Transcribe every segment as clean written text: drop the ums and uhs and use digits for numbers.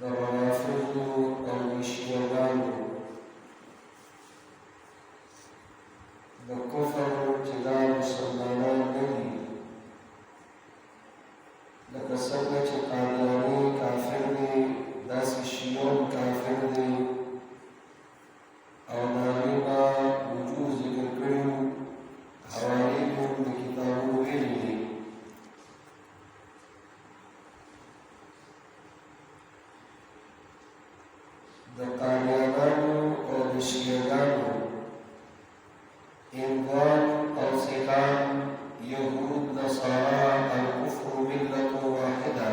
د روافضو او د شیعهګانو د کفر چې دا مسلمانان نه دي، لکه څنګه چې قادیاني کافر دي داسې شیعه کافر دي، او د هغې به وجوه ذکر کړي وو، حوالې یې هم د کتابونو ویلي دي. د قادیانانو او د شیعهګانو هندوان او سیکان، یهود، نصارا، الکفر ملت واحده،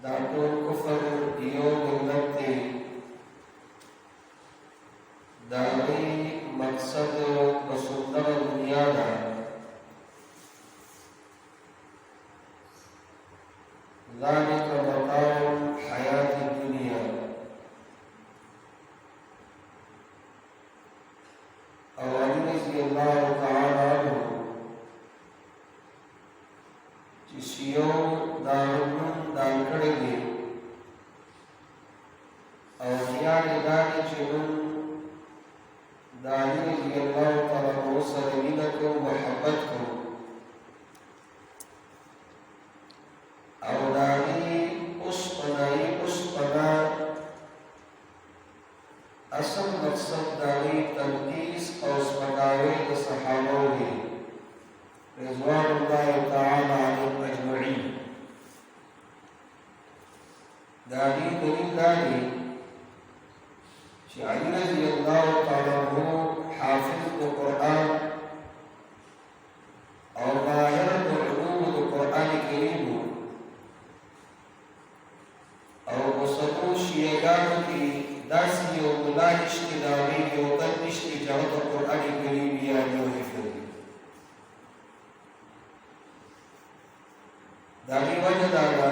دا ټول کفر یو ملت دی. د هغوی مقصد بس همدغه دنیا ده. ذلك متاع الحیاة الدنیا. او علی رضی اللہ تعالی عنہ چې شیعو دا نوم دان کړی دی، او خیال یې دا دی چې موږ د علی رضی الله تعالی عنہ سره مینه کوو، محبت کوو، او د هغې اوسپنه اصل مقصد د هغې تنقیس او سپکاوی د صحابو دی رضوان الله تعالی علیهم اجمعین. د هغې دلیل دا دی چې علی رضی الله تعالی عنہ حافظ د قرآن او ماهر د علومو د قرآن کریم و، او په څلورو شیعهګانو کې داسې یو ملا نشته، د هغې یو تن نشته چې هغه د قرآن کریم یاد او حفظ کړي. د هغې وجه دا ده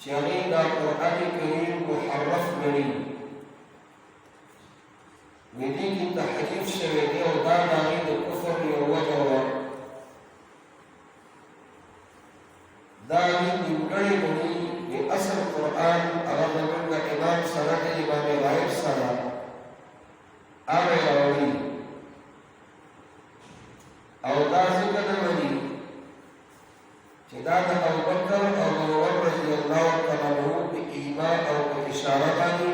چې هغې دا قرآن کریم محرف ګڼي، وایي دې کې تحریف شوی دی، او دا د هغې د کفر یو وجه وه. دا هغې نیمګړی ګڼي. اصل قرآن هغه زموږ امام سره د امام غایب سره هغه یې راوړي، او دا ځکه نه مني چې دا د ابوبکر او عمر رضی الله تعالی عنه په ایمان او په اشاره باندې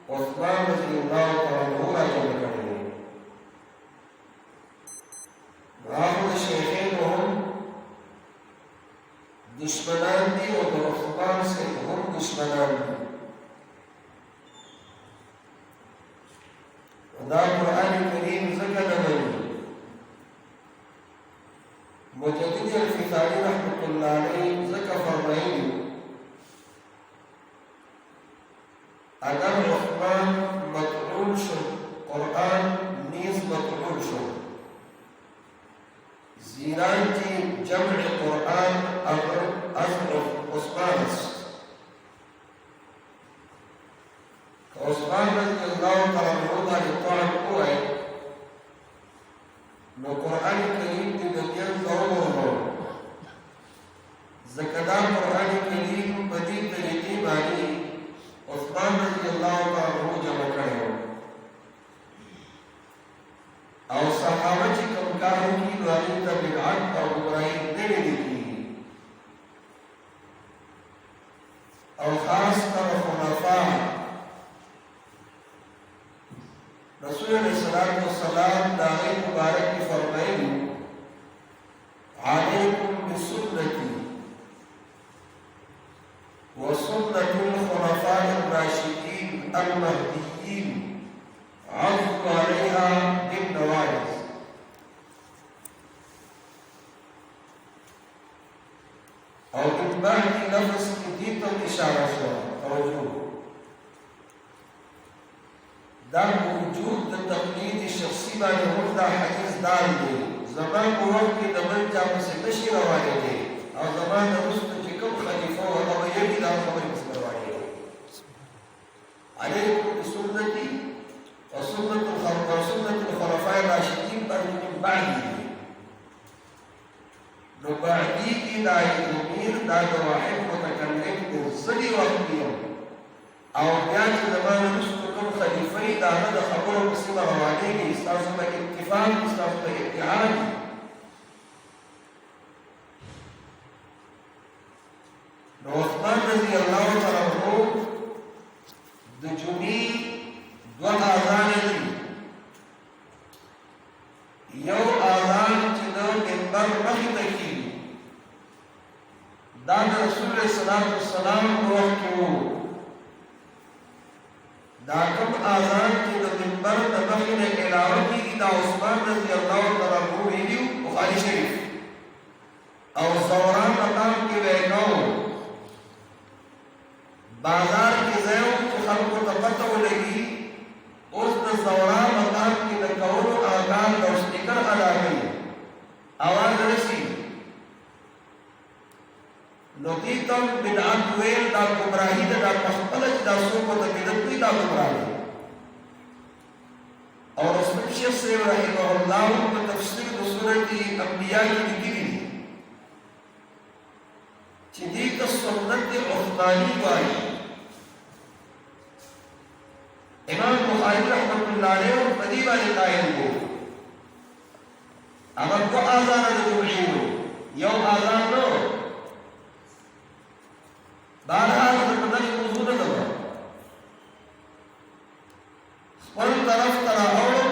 عثمان رضی الله تعالی عنه راجمع کړی دی. نو هغه د شیخینو هم دشمنان دي، او د عثمان صاحب هم دشمنان دي. دا قرآن کریم ځکه نه مني. مجدد الفسانی رحمت الله علیه ځکه فرمایي اگر عثمان مطعون شو، قرآن نیز مطعون شو، زیران کی جمع قرآن از عثمان است. عثمان رضی اللہ تعالی عنہ باندې طعن ووایي نو قرآن کریم دې د دین ضرور ځکه دا قرآن کریم په دې طریقې باندې عثمان رضی اللہ تعالی عنہ جمع کړی و، او صحابه چې کوم کار وکړي نو هغې ته بدعت او ګمراهي نه ویل کېږي، او خاص کر خلفا رسول علیہ الصلوۃ والسلام د هغې مبارک کې فرمایلي علیکم بسنتي وسنة الخلفاء الراشدين المهديين عضوا عليها بالنواجذ. او من بعد لفظ دې ته اشاره شوه، توجه، دا موجود د تقلید شخصي باندې هم دا حدیث دار دی. زما په وخت کې د بل چا پسې نشي روانېدی، او زما نه وروسته چې کوم خلیفه و هغه به یوي دا خبرې پسې روانېږي. علیکم بسنتي وسنة الخلفاء الراشدين من بعدي. نو بعدی کی دا ضمیر دا د واحد متکلم د ځلې وخت یم او بیا چې زمانه رسول کوم خلیفه دا نه د خبرو په سیمه روانېږي ستاسو ته اتفاق ستاسو ته اتحاد نو عثمان رضی الله تعالی عنہ د جمعې دوه اذان دي یو اذان چې د منبر مخې ته کېږي دا د رسول الله صلی الله علیه وسلم په وخت کې وو دا کوم اذان چې د منبر د مخې نه علاوه کېږي دا عثمان رضی الله تعالی عنہ ویلي بخاري شریف او زوران مقام کې ویلو بازار کې ځای چې خلکو ته پته ولګي اوس د زوران مقام کې د کولو اذان او سپیکر ادا کوي اواز رسي نو دې ته بدعت ویل دا ګمراهي ده دا خپل چې دا څوک ته بدعت وي دا ګمراهي او رسول شیخ صاحب رحمه الله په تفسیر د سورۃ انبیاء کې لیکلي چې دې ته سنت عثماني وایي امام بخاری رحمۃ اللہ علیہ په دې باندې قائل وو هغه کو اذان د جمعې یو اذان نو بارها د بدن موضوع نه ده خپل طرف تر اورو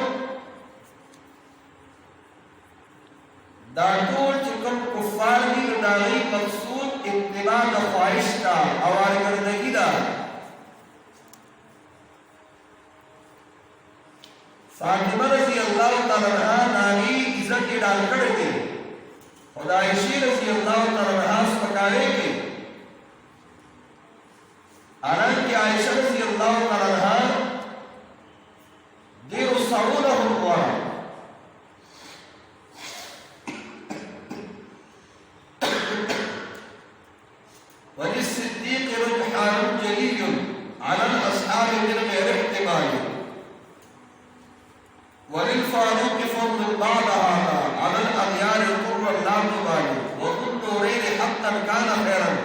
دا ټول چې کوم کفار دي دا غي مقصود اتباع د خواهش کا اوارګردګي ده فاطمہ رضی اللہ تعالی عنہ ناری عزت کے ڈال کر دے خدا عائشہ رضی اللہ تعالی عنہ سپکارے کے آران کی عائشہ رضی اللہ تعالی عنہ دیر سعودہ ہوگوارا وللصدیق رجحان جلیل على الاصحاب من غیر احتمال وللفاروق فضل بعد هذا على الأديان القرى لا تبالي وذو النورين حقا كان خيرا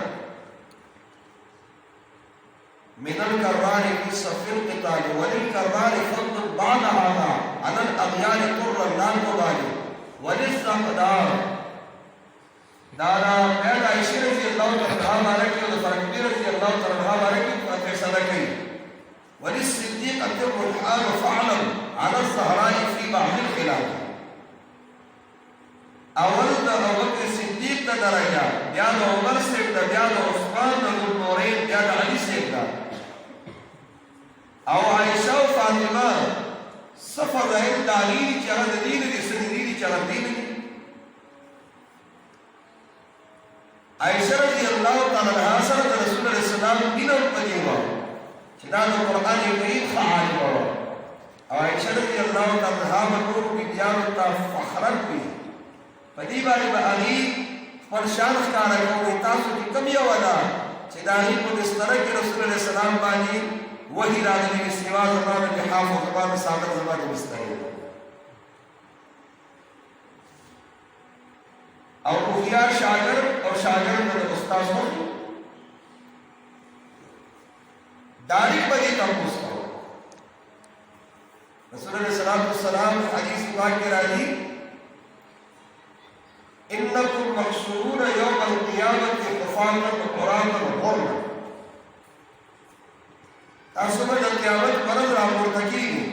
من الكرار في صف القتال وللكرار فضل بعد هذا على الأديان القرى لا تبالي وللزقدار دارا بيد عائشة رضي الله تعالى عنها وفاطمة رضي الله تعالى عنها فیصلہ کی وللصديق التر الحال فعلم على الزهراء في بعض الخلاف اول د ابوبکر صدیق ته درجه بیا د عمر صاحب ته بیا د عثمان د نورین بیا د علي صاحب ته او عائشه او فاطمه صفه ظاهر تعلیل چې هغه د دین دي سنیدي چې هغه دین دي عائشه رضی الله تعالی عنها سره د رسول الله صلی الله علیه وسلم دین په دیوا چې دا د قران کریم خالی و او عائشہ رضی اللہ تعالی عنہا نور بیان تا فخرن بھی پدی باندې به علی پر شان ښکارا کوي تاسو کې کم یو ودا چې دا هی په دستره کې رسول الله سلام باندې وحی راغلی سیوا زمانه کې حافظ زمانه صادق زمانه مستری او هوښیار شاګرد او شاګرد د استاد هو داری پدې تاسو رسول الله صلی الله علیه وسلم حدیث پاک کې راځي انکم محشورون یوم القیامت حفاظا عراة غرلا تاسو به د قیامت پر ورځ راپورته کیږئ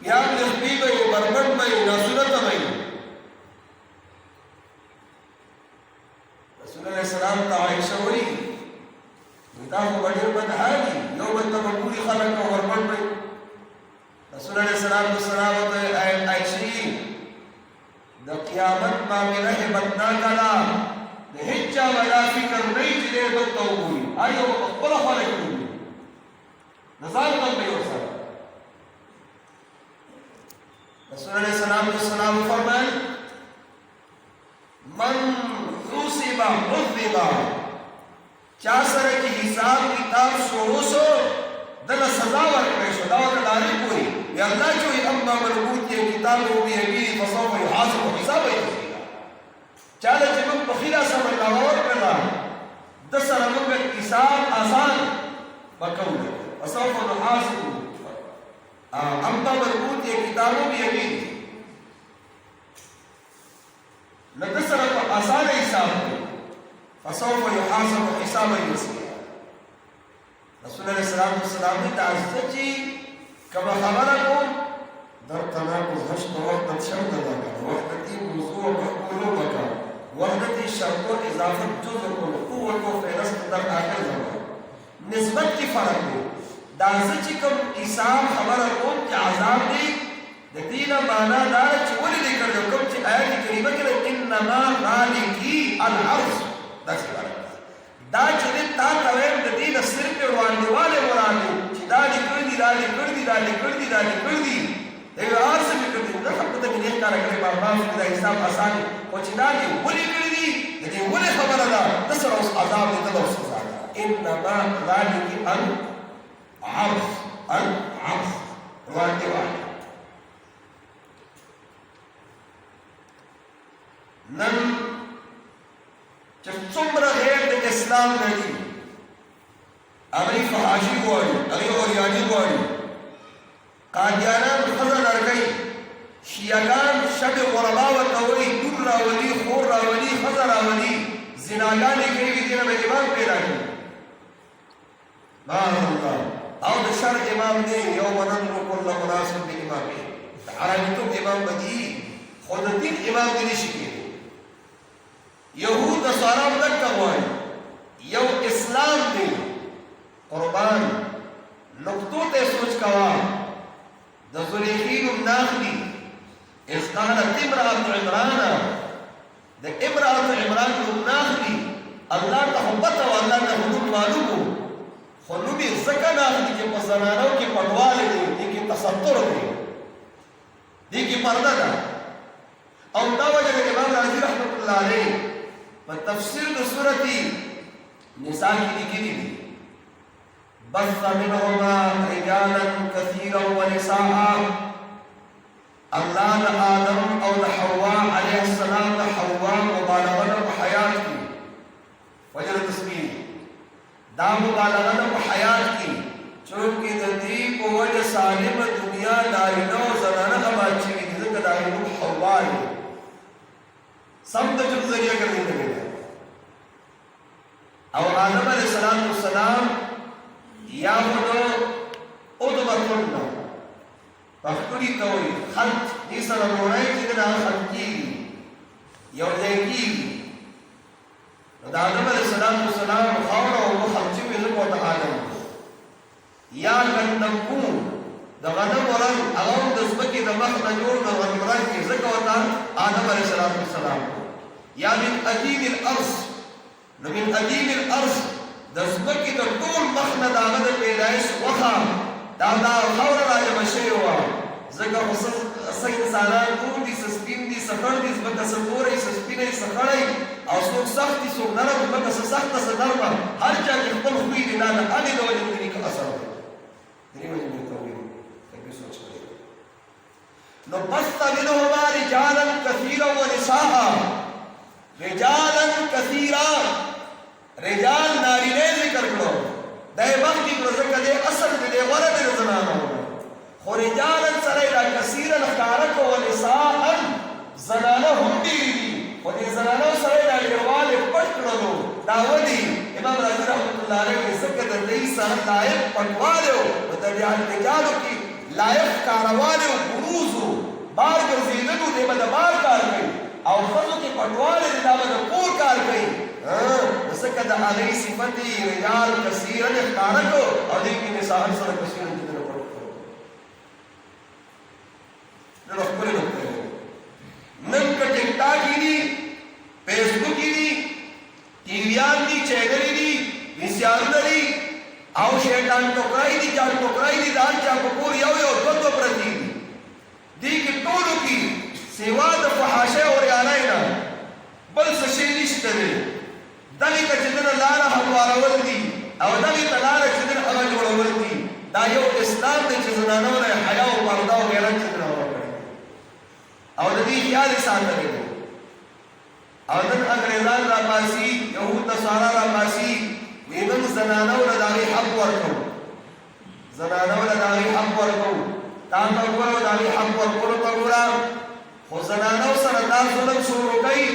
یا لخبی به بربند به ناسورت به رسول الله صلی الله علیه وسلم عائشہ وی دا خو ډېر بد حال دی یو بل ته مقبولي خلک او بربند به رسول الله صلی الله علیه وسلم عائشہ د قیامت معاملہ بدنا کلا د هیڅ ولا فکر نه چې دې ته وګوري آیو خپل خلک وګوري نظر نه به وسره رسول الله صلی الله علیه وسلم فرمایل من حسب عذب چا سره چې حساب کتاب شروع شو دغه سزا ورکړې شو دا ورته لارې پوری یا الله چې اما من اوتي کتابه بيمينه فسوف يحاسب حسابا يسيرا چاله چې موږ په خیره سم لغور کړه د سره موږ حساب آسان وکړو وسوف نحاسب اما مربوط یہ کتابوں بھی یقین نہ د سره په آسان حساب فسوف يحاسب حسابا يسيرا رسول الله صلی الله علیه وسلم تعزه چې کما خبره کو در تناقض هشت وحدت شرط لك وحدتي موضوع مقبول لك وحدتي شرط اضافه جزء قوه کو فیرست در آخر زمان نسبت کی فرق ہے دازه چې کوم حساب خبره کوم چې عذاب دی د دې نه معنا دا چې ولې دې کړو کوم چې آیت کریمه کې انما ذالکی العرض دا چې تا ته ویم د دې نه صرف وړاندېواله مراد چې دا دې کړی دی دا دې کړی دی دا دې کړی دی دا دې کړی دی دا هر څه کړی دی دا خپل ته نه کار کوي بابا دا حساب آسان او چې دا دې ولې کړی دی د دې ولې خبره ده د سره اوس عذاب دې ته اوس سزا ده انما ذالکی العرض وړاندېواله نن چې څومره غیر د اسلام نه دي هغه فحاشي غواړي هغه اوریاني غواړي قادیانان ښځه لرګي شیعهګان شب غربا ورته وایي ډور راولي خور راولي ښځه راولي زناګانې کوي دې نه امام پیدا کړي الله او د شر امام دی یوم ننظر كل مناس بامامه عربیتوب امام بدی خود دین امام دی نشي یهود نصارا بدک وای یو اسلام دی قربان نقطو ته سوچ کوا د زلیخین الناخلی اذ قالت امرأة عمران د امرأة عمران الناخلی الله تحبت و الله ته حدود معلومو خو نومي ځکه ناخلی چې په زنانو کې پټواله دی دې کې تستر دی دې کې پرده ده او دا وجه امام رازی رحمت الله علیه تفسیر د سورتی نساء کی لکھی دی بث منهما رجالا كثيرا ونساء الله د آدم او د حوا علیه السلام د حوا مبالغه په حیات کی وجه تسبیح دا مبالغه په حیات کی چونکه د دې په وجه سالم دنیا نارینه او زنانه آباد شوي دي ځکه دایره حوا دی سم د جن ذریعہ ګرځېدلی او آدم علیہ السلام یا خودو ادبتن پختوری توی خلط نیسا نمونائی چیدنا خلط کی یو دیکی دا آدم علیہ السلام خورا و خلچی ویلکو تا آدم یا کندمکون دا غنم ورن اغام دزبکی دا مخ نجور دا غنم رنگ کی زکو تا آدم علیہ السلام یا من عجیب الارض من عجیب الارض دزبکی دا طول مخنا دا غنم پیدایش وخا دا خور راجم شیوا زکا خصوص انسانان دور دی سسپین دی سخر دی زبکا سپوری سسپین سخری او سوک سخت دی سوک نرم زبکا سخت سنرم هر چا کی خپل خوی دی دانا آنی دو وجه دنی که اثر دی دنی وجه دنی توی تکی سوچ کرے نو بستا منهما رجالا كثيرا ونساء رجالا كثيرا رجال نارینه ذکر کرو دای وقت کی پروژه دے اصل دے ورد زنانو خو رجالا سره کثیرا خارق و نساء زنانه هم دی خو دې زنانو سره د یوواله پټ کړو دا ودی امام رازی رحمت الله علیه ذکر د دې سره لایق پټواله او د دې رجالو کی لایق کارواله او بروز بار ګرځیدلو دې بد بار کار کوي او خلکو کې پټواله دې دا بد پور کار کوي ذکر د هغه صفتی رجال کثیرا خارق او دې کې نساء سره کثیرا نو خپل نقطه نن کا ټیک ټاک دی فیسبوک دی ټیویان دی چینل دی ویسیار دی او شیطان ټوکرای دی جان ټوکرای دی دان چا پکور یو دوه پرتی دی کی ټولو کی سیوا د فحاشه او ریاناینا بل څه شي نشته دی دغه کچنه لاره هموارول دی او دغه تلاره چې دغه هغه جوړول دی دا یو اسلام دی چې زنانو له حیا او پرده او غیرت څخه او د دې خیال ساتل او نن انګریزان را پاسي یهود نصارا را پاسي وینن زنانو له دغه حق ورکو زنانو له دغه حق ورکو تا ته وګورو دغه حق ورکو ته وګورم خو زنانو سره دا ظلم شروع کوي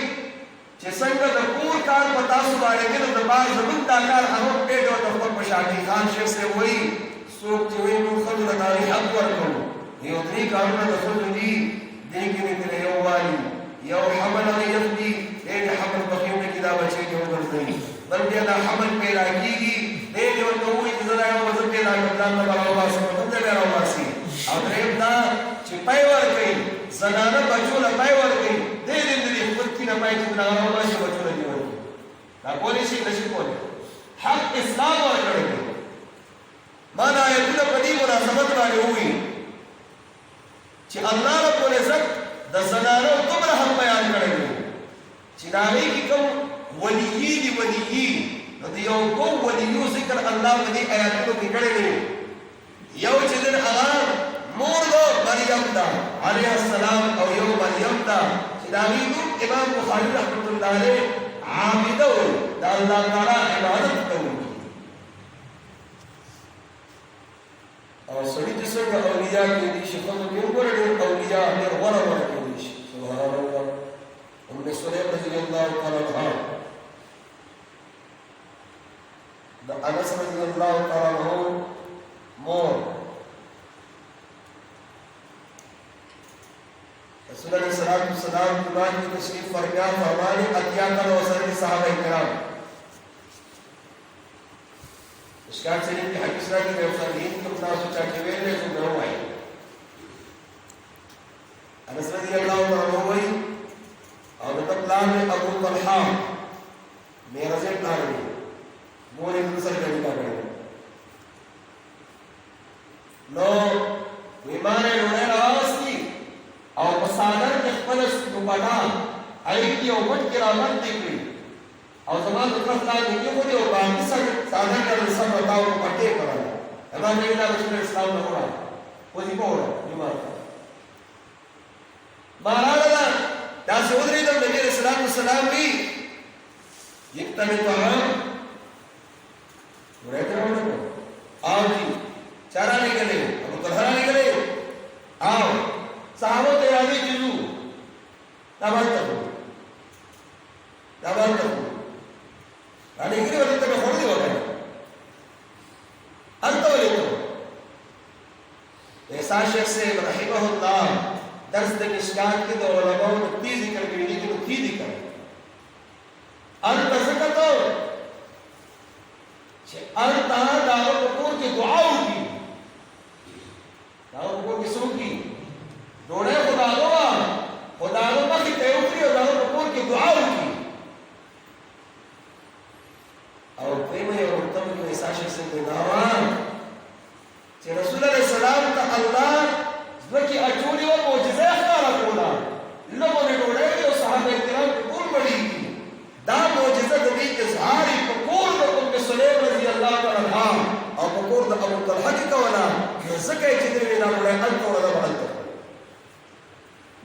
چې څنګه د کور کار په تاسو باندې کې د بار زمون دا کار هغه پیډ او د خپل پشاټي خان شیخ سے وایي څوک چې وایي نو خلک له دغه حق ورکو یو درې کارونه د خلکو دي دغه نه یو وایي یو حمل او یفدي دغه حمل په خېمه کې دا بچي کې وګرځي بل بیا دا حمل پیدا کیږي دغه یو دوی چې زړه او وزن پیدا کړل نو راو واسي په دې راو واسي او دریم دا چې پای ورکړي زنانه بچو له پای ورکړي دې دې خپل کې نه پای چې دا راو واسي بچو له دی ورکړي دا کولی شي نشي کولی حق اسلام ورکړي معنا یې د پدې مناسبت باندې وي چې الله رب العزت د زنانو دومره هم بیان کړی چې دا هغې کوم ولیي دي ولیي نو د یو کوم ولیو ذکر الله په دې آیاتونو کې کړی دی یو چې دن هغه مور ده مریم ده علیه السلام او یو مریم ده چې د هغې نوم امام بخاري رحمت الله علیه عابده و د الله تعالی عبادت کوونکي او سړي چې څنګه اولیاء کېدی شي ښځو کې وګوره ډېر اولیاء ډېر غوره غوره کېدی شي سبحان الله ام سلیم رضی الله تعالی عنها د انس رضی الله تعالی عنہ مور رسول الله صلی الله علیه وسلم قرآن کی تشریف فرمایا فرمانے اتیا کر وسر صحابہ کرام اشکال شریف کی حدیث راځي د صحیح کوم تاسو چا کې ویلې څه نو وایي انس رضی الله تعالی عنہ وایي او د پلان ابو طلحه میرا سے پلان دی مور یې سره کړی کاږي نو ویمانه ډوړې راوستي او په صادر کې خپل دوپټا اړیکی او مټ کې راوړل کړی او زمان د خپل ځای کې یو دی او باندې سره صادر کړل سم وتاو پټې کړل اما نه دا رسول اسلام نه وره وځي په وره جمعه ماراله دا سودري د نبی رسول الله سلام وی یکتنه طعام ورته ورته او جی چارا نه غلې ابو طلحه نه غلې او صحابه ته یادې کیږي دا ورته راځي کې ورته په خور دی وکړه انت ولې ایسا شیخ سے رحمه الله درس د مشکات کې د علماء د دې ذکر کوي چې نو دې ذکر انت زکاتو چې انت دا په کې دعا وکړي دا په کې څوکي ډوړې خدای نو مخې ته یو کړی دا په کې دعا وکړي او پریمه یو ورته کې ایسا شیخ سے دا چې رسول الله سلام ته الله ځکه اچولي او معجزه ښکارا کولا لږه ډوړې او صحابه کرام ټول مړي دا معجزه د دې اظهار په کور د ام سلیم رضی الله تعالی عنها او په کور د ابو طلحه کې کولا ځکه چې دې نه ډوړې ان کولا وحالت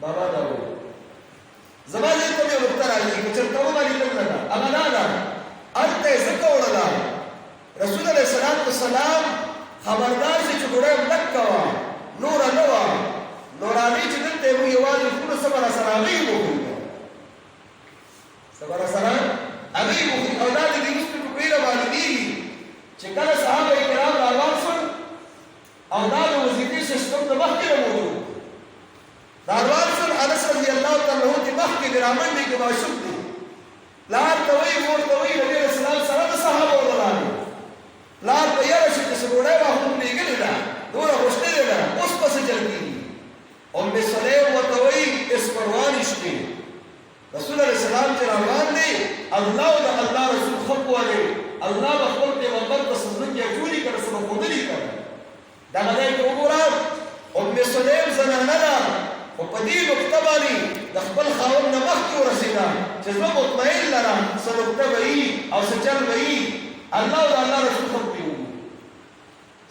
بابا دا و زمانه ته یو وخت راځي چې څنګه باندې لګا هغه دا انته زکه وړلا رسول الله صلی الله علیه وسلم خبردار چې ګوره مکوا نور نوا نورانی چې دلته یو یوازې خپل صبر سره غي وو صبر سره غي وو او دا د دې په پیره باندې دي چې کله صحابه کرام روان شول او دا د وظیفې سیستم د مخکې موجود روان شول انس رضی الله تعالی عنہ د مخکې درامن دي کې ماشوم دي لار توي مور توي نبی رسول الله سره د صحابه ولرانه لار په یاره چې څوړې واهم لګل دا دوه خوشته ده اوس پس چلکی ام سلیم وتوي اس پروان شته رسول الله سلام ته روان دي الله او الله رسول خطوه دي الله خپل پیغمبر ته سنت یې جوړی کړ سره خودلی کړ دا نه دی وګوره ام سلیم زنانه ده او په دې نقطه باندې د خپل خاوند نه مخکې ورسېده چې زه مطمئن لرم څه نقطه به وي او څه چل به وي الله او الله رسول خطوه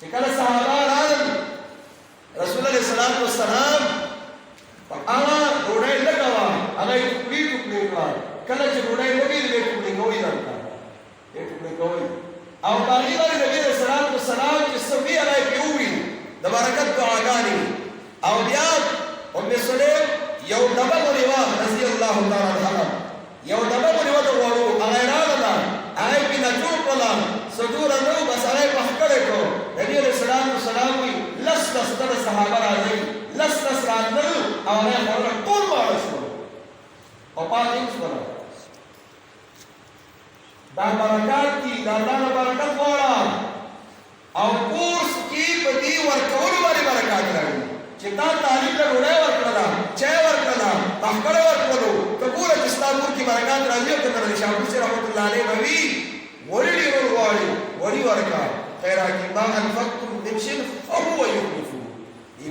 چې کله صحابه راغلل رسول الله صلی الله علیه وسلم هغه ډوډۍ لګوا هغه ټوکړي ټوکړي الله کله چې ډوډۍ لګي دې ټوکړي کوي درته دې ټوکړي کوي او باندې باندې نبی رسول الله سلام چې سوي علی پیوي د برکت دعاګانې او بیا ام سلیم یو ډبه ونیوا رضی الله تعالی عنها یو ډبه ونیوا د وړو هغه راغله هغه په نجو کړه سجور نو بس هغه پخکړې کو نبی رسول الله سلام وی لس تر صحابه راځي لس راځل او هغه ټول ماړه شو او پاتې شو دا برکات دي دا الله برکت وړه او کورس کې په دې ورکول باندې برکات راځي چې تا تعلیم له وړه ورکړه چا ورکړه پخکړه ورکړو ته پورا استانبول کې برکات راځي او ته شاهپور رحمت الله علیه نبی وړي وړي ورکړه خیرات ما انفقتم من شيء فهو يخلفه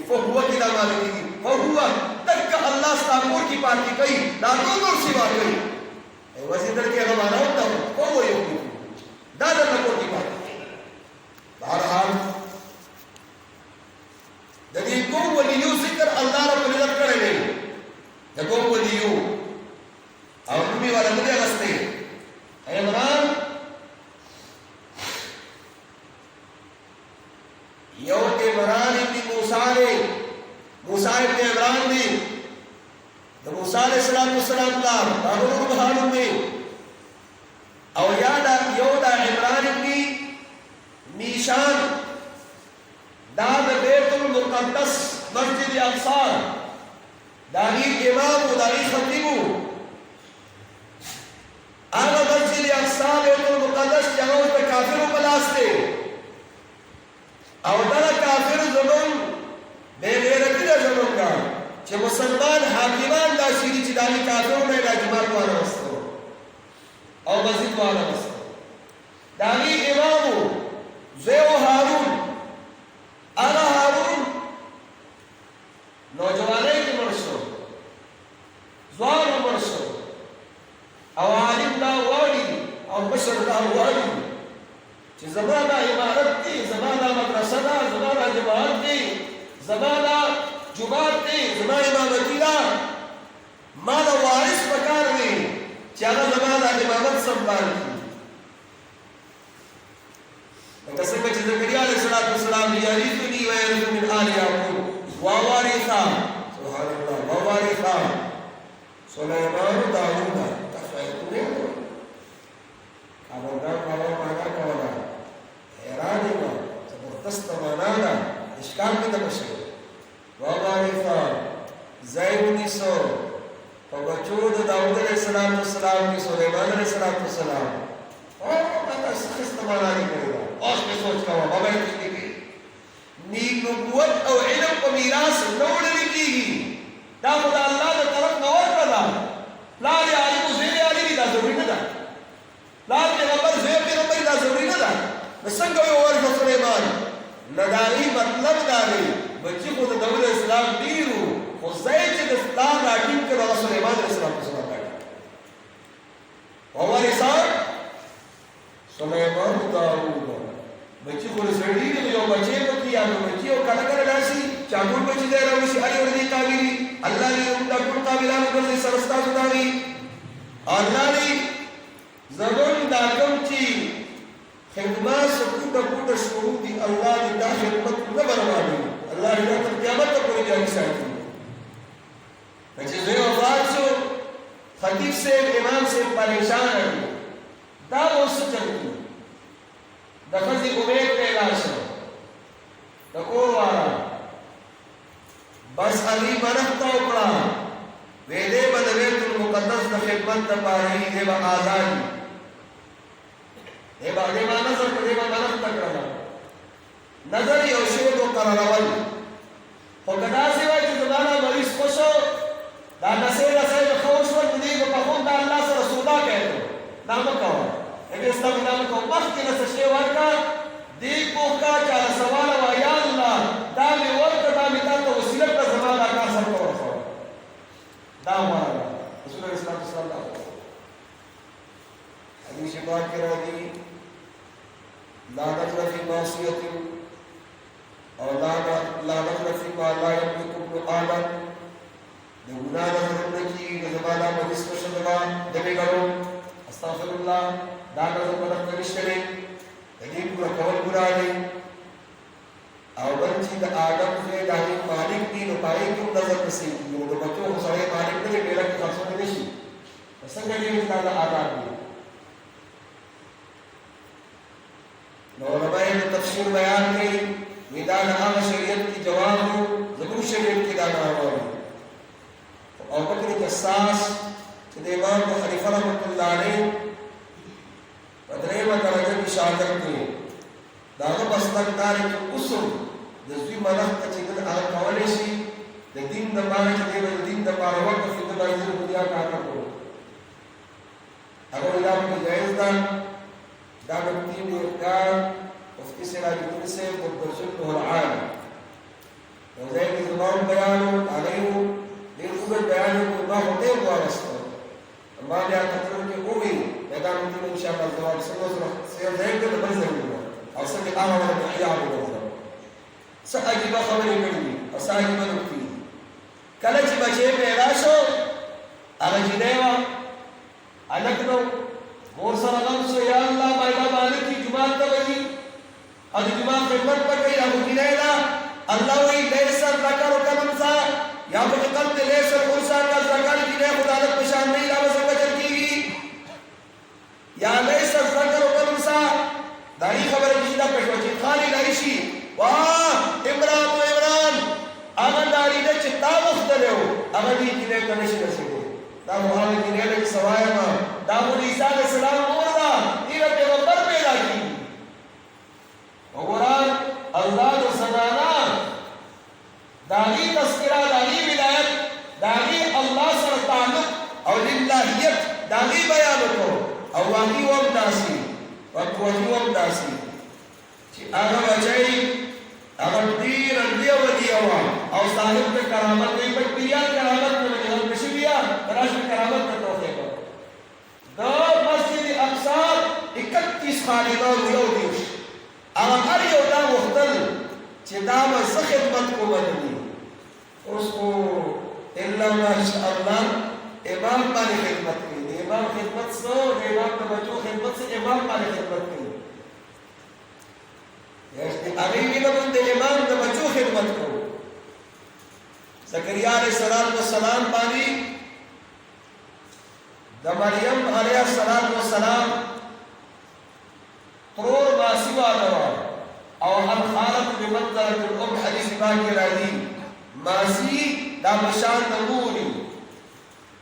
فهو كده مالك فهو تک الله استانبول کې پاتې کوي دا نور سیوا کوي وزیدر کې هغه معنا وته فهو يخلفه دا د نکو کې پاتې بهرحال د دې کوم ولیو ذکر الله رب العزت کړی دی د کوم ولیو او نبی والا دې غسته عمران یو عمران ابن موسی ابن عمران دی د موسی علیہ السلام پلار هارون بهانو دی او یاد یو د عمران ابن نیشان دا د بیت المقدس مسجد اقصی داغی امام و داغی خطیبو آغا مسجد اقصی بیت المقدس جہاں پہ کافر پلاس دے او دا کافر زمون بے غیرتی دا زمون کا چه مسلمان حاکمان دا شیری چی داغی کافر میں دا جمال وانا وستو او مسجد وانا وستو داغی امامو زیو هارون آغا هارون نوجوانے کی مرشو زوان مرشو او عالم دا واری او بشر دا واری چه زمانا عمارت دی زمانا مدرسه دا زمانا جماعت دی زمانا جماعت دی زمانا امامتی دا مانا وارث پکار دی چه آغا زمانا امامت سنبال کی څنګه چې زکریا علیه السلام یریثنی و یرث من آل یعقوب ووارثا سبحان الله ووارثا سلیمان داوود تفایتونه خبردار معنا کوله حیران یم زبردست معنا ده اشکال کې ده بشه ووارثا زیدنیسو په بچو د داوود علیه السلام کې سلیمان علیه السلام او دا څه معنا دی اوس په سوچ کاوه بابا یې کیږي نیک نبوت او علم په میراث نه وړل کیږي دا خدای الله د طرف نه ورکړه لا عالم زیر علی دا ضروري نه ده لا پیغمبر زیر پیغمبر دا ضروري نه ده څنګه یو ورته سليمان لداري مطلب داري بچي خو د دولت اسلام دیرو خو ځای چې د اسلام راټینګ کړو سليمان علیه السلام او ورثان سليمان داوود بچی خو سړی دی یو بچی پکې یا نو بچی او کله کله راشي چاګور بچی دی راوشي اړ ور دي تعبیری الله دې موږ ټول قابلانو ګرځي سرستا سوداري الله دې زمون دا کوم چې خدمت سکوت کوټ شروع دي الله دې دا خدمت نه برابري الله دې تر قیامت پورې جاري ساتي چې زه وفات شو خطیب سے امام سے پریشان دي دا اوس چلو د خزي امید پیدا شو د کور والا بس علي منښت وکړه وې دې په بیت المقدس د خدمت لپاره یې دې آزاد دې باندې نظر په دې باندې منښت کړل نظر یو شی تو قرارول خو کدا سیوا چې زمانہ مریض خوشو دا نسې خوش ور دې په خون د الله سره سودا کړو نام کوه اگر استاد نام کو وخت کې نس شی ورکا دی کو کا چا سوال وا یا الله دا می ورکا دا می تاسو وسیله په زمانہ کار سره ورکو دا وره رسول الله صلی الله علیه وسلم حدیث پاک کې راځي لا نظر فی معصیت او لا نظر فی ما لا یملک ابن آدم د ګناه نه ضرور کېږي د زما دا مجلس مشر زما دمې ګڼو استغفرالله دا نظر په دغه نشته دی د دې پوره کول ګناه دی او بل چې د آدم زوی د هغې مالک دي نو په هغې کې هم نظر نصیب کېږي نو د بچو خو سړی مالک نه دی میړه کې خرڅولی نه شي څنګه کېږي چې دا د آداب دي نو علماء یې تفسیر بیان کوي وایي دا د هغه شریعت کې جواب و زموږ شریعت کې دا ناروا دی او بکر جساس چې د امام ابو حنیفه رحمة الله علیه په درېیمه درجه کې شاګرد دی د هغه مسلک دا دی چې اصل د زوی منښت ته چې ده هغه کولی شي د دین دپاره چې دی به د دین دپاره وقف وي ده باید زه دنیا کار نه کړو هغه وایي دا پکې جایز ده دا مفتي میرکار مفتي سراج الدین صاحب مدرسته العام یو ځای کې زما هم بیان و هغه یې ډېر اوږد بیان یې وکړو ما خو ډېر واغسته ما بیا کتلو کې وویل بیا دا مفتي به انشاءالله ځواب څنګه یو ځای کې د بل ځای وګورم او څنګه هغه ورته احیا وګورم څه عجیبه خبرې کړي دي او څه عجیبه نکتې دي کله چې بچی پیدا شو هغه جینۍ وه هلک نو مور سره غم شو یا الله مایله مالک چې جومات ته به ځي او د جومات خدمت به کوي هغه جینۍ ده الله وایي لیس الذکر کالانثی یا په دې قلب لیس الانثی کالذکر جینۍ خو د هلک په شان نه وي دا به څنګه چل کېږي یا لیس الذکر کالانثی دا هغې خبره چې دا پښه چې خالي لای شي واه عمران و عمران هغه نارینه چې تا غوښتلی و هغه دې جینۍ ته نشي رسېدی دا خو هغه جینۍ ده چې څه وایم دا خو د عیسی علیه السلام مور ده ډېره پیغمبر پیدا کېږي وګوره الله د زنانه د هغې تذکره د هغې ولایت د هغې الله سره تعلق او للهیت د هغې بیان وکړو او واقعي هم داسې وقوعي هم داسې چې هغه بچی هغه ډېره لویه وه او صاحب د کرامت وایي بټ بیا کرامت نه وایي هغه کشي بیا راشه کرامت ته توقع کړ د مسجد اقصی 31 خالدان یو دیوش هغه هر یو دا غوښتل چې دا به زه خدمت کوم د دې اوس خو الا ماشاء الله امام باندې خدمت کوي د امام خدمت څه د امام د بچو خدمت څه امام باندې خدمت کوي هغې ویله موږ د امام د بچو خدمت کوو زکریا علیه السلام باندې د مریم علیه السلام ترور ماسی واده وه او الخالق بمنزلة الام حدیث پاک کې راځي ماسی دا په شان د مور وي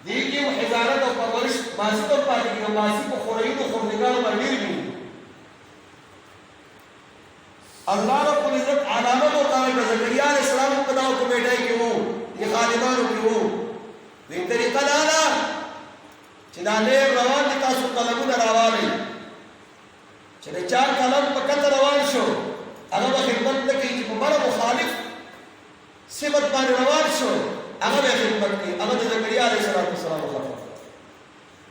دې کې حضانت او پرورش ماسی ته پاتې کېږي ماسی په خورینو خورنګانو باندې ډېر وي الله رب العزت علامت ہوتا ہے کہ زکریا علیہ السلام کو بتاؤ کہ بیٹا ہے کہ وہ یہ خادمانوں کی وہ وی طریقہ دانا چنانے روان دی تاسو قلمون راوالی چنه چار قلم پا کت روان شو اگر با خدمت نکی چی پا مرا مخالف صفت بانی روان شو اگر با خدمت کی اگر زکریا علیہ السلام خطا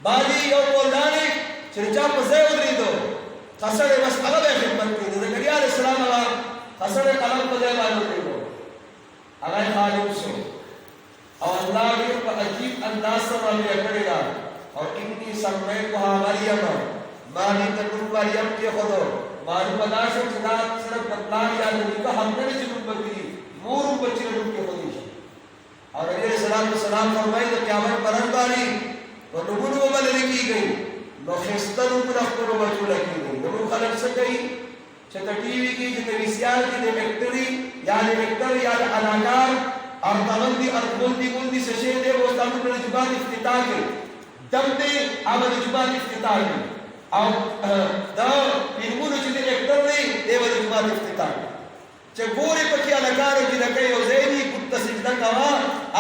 بعدی یو بولدانی چنه چار پا زی ادری دو خسر بس هغه به خدمت کوي زکریا علیه السلام هغه خسر قلم په ځای باندې کړو هغه خالق شو او الله دې په عجیب انداز سره یې کړی دا او اني سميتها مريم ما دې تکو مریم کې خدو معلوم ادا شو چې دا صرف پتلان یا دې هم نه چې په بګي مور په چیرې کې خدي او نبی رسول الله فرمایي د قیامت پران باندې په نبوت وبل کېږي نو خستنو پر خپل بچو لګي نو خلک څه کوي چې د ټي وي کې د ویسیار کې د وکټري یا د وکټر یا د اداکار او تمندي اربوندي ګوندي څه شي دی او تاسو په جبان افتتاح کې دم دې هغه د جبان افتتاح کې او دا فلمونو چې د وکټر دی د جبان افتتاح چې ګوري پکې اداکار چې د کوي او زېني کت سجده کوا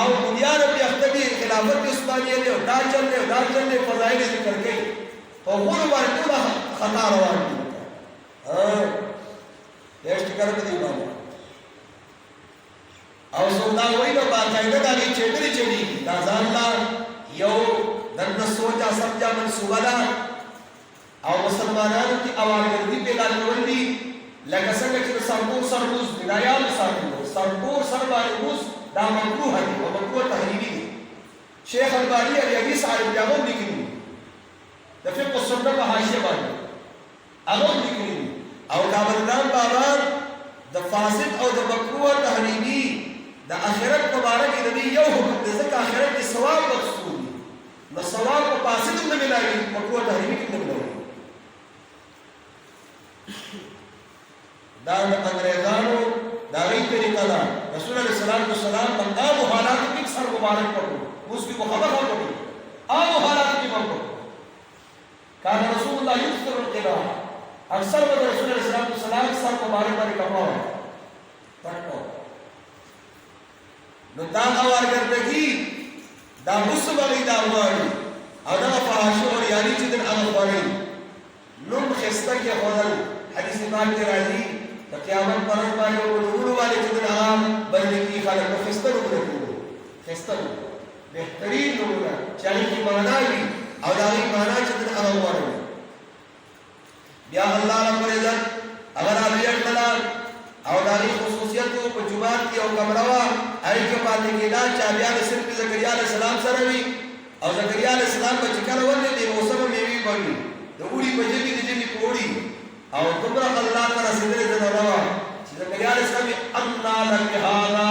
او دنیا رب یختبی خلافت عثمانیه له دا چل له فضایل ذکر کوي او غوړ باندې ټول خطا روان دي دېشت کړه دې باندې او څنګه وایي نو باندې دا چېړي دا ځان لا یو دنه سوچا سمجا منصوبه ده او مسلمانانو کې اواګردي پیدا کول دي لکه څنګه چې سرپور سربوز بدايات ساتلو سرپور سر باندې اوس دا مکروه دي او مکروه تحریمی دي شیخ البانی علی حدیث عالم جامو لیکلی د فقه السنه په حاشیه باندې هغه لیکلی او کابلدان بابا د فاسد او د مکروه تحریمی د آخرت مبارک د دې یو حکم د ځکه آخرت کې ثواب مقصود نو ثواب په فاسد نه ملایي مکروه تحریمی کې نه ملایي دا د انګريزانو دا غي طریقه ده رسول الله صلی الله علیه وسلم مقام حالات کې سر مبارک پکو اوس کې خبر ورکړي عام حالات کې پکو کان رسول الله یذكر القراءه اکثر رسول الله صلی الله علیه وسلم سر مبارک باندې کپاو پټو نو دا اورګردګي دا مصبغي دا وایي او دا فحاشو او یاري چې د هغه وایي نوم خسته کې خدای حدیث پاک کې راځي قیامت پر ورځ باندې ورور والے چې د عام باندې کې خلک خسته وګوري خسته بهترین نومونه چې هغه معنا وي او دا غي معنا چې د هغه وایي بیا الله رب العزت اگر علی کلام او دا غي خصوصیت په جمعات کې او کمروا هغه کې پاتې کېدا چې بیا د صرف زکریا علیه السلام سره وي او زکریا علیه السلام په چکر ورته د موسم میوي باندې د وړي په جبي د جبي پوړي او تمرا الله تعالی سره د نوا چې زکریا علیه السلام الله لك هذا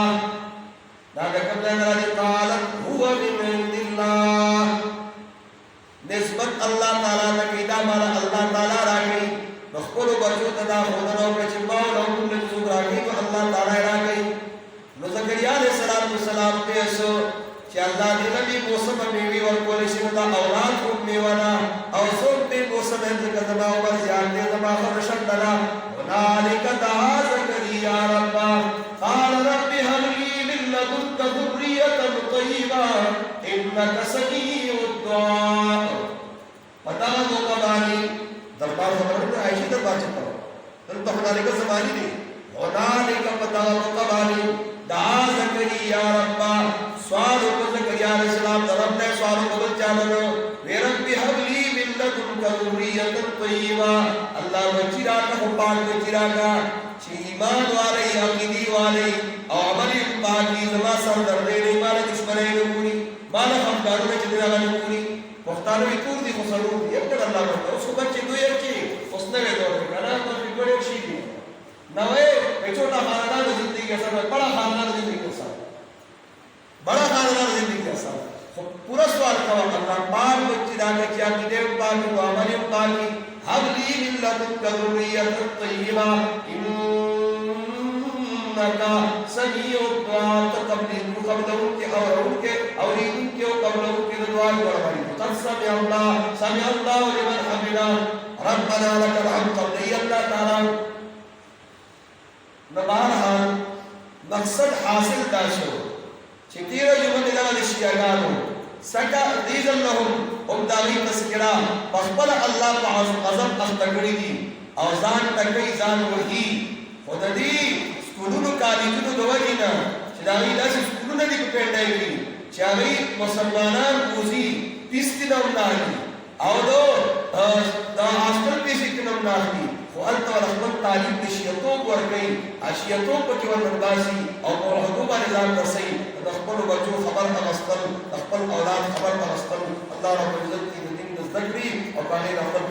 دا کوم نه راځي قال هو من عند الله نسبت الله تعالی ته کیدا مال الله تعالی راکړي خپل بچو ته دا خدانو په چې ما له کوم څه راکړي او الله تعالی راکړي نو زکریا علیه السلام ته سو چې الله دې نبی موسم میوي ورکول شي دا اولاد کوم میوانا او څوک دې موسم دې کزما او زیات دې زما خرشت دلا هنالک دعا زکریا رب قال رب هب لي من لدنك ذرية طيبة انك سميع الدعاء پتا نو کبانی دربار خبرونه عائشہ دربار چتا تل په هنالک زمانی دي هنالک پتا نو کبانی دعا زکریا رب سوال کو زکریا علیہ السلام رب نے سوال کو چالو رب هب لي من لدنك ذرية طيبة الله بچیرا کا پاک بچیرا کا چې ایمان والے عقیدی والے او عمل پاکی زما سر درې نه مال دشمنه نه پوری مال هم کارونه چې دغه نه پوری مختارو کور دي خو سلو یو کړه الله ورته اوس کو چې دوی چې اوس نه ویلو کنه په وګړو شي دي نو په چوټا خاندان زندگی سره بڑا خاندان زندگی سره بڑا خاندان زندگی سره پورا سوال کا اللہ پاک بچی دا کیا کی دیو پاک و عمل پاک حب لی من لدنک ذریۃ طیبہ انکا سمیع الدعاء تقبل قبلوں کے اور ان کے قبلوں کے دعا کروائی قد سمع اللہ لمن حمدا ربنا لك الحمد قبلی اللہ تعالی نبارحال مقصد حاصل داشو چتیر جمعه دغه شیعاګانو سکا دیزم لهم هم داوی تذکرہ بخبل الله په عظم اختګړي دي او ځان تکي ځان وਹੀ خود دې سکولونو کالجونو دوینا چې داوی داسې سکولونه دي په پیډای کې چې هغه مسلمانان کوزي پیستي نوم نه او دا هاسپټل پیسې نوم نه خو انت ولخبط تعلیم د شیعتوب ورکوي اشیعتوب پکې ورنباسي او مرحبو باندې ځان رسوي د خپلو بچو خبر اغستل د خپل اولاد خبر اغستل الله رب العزت دې د دین د زده کړې او باندې خپل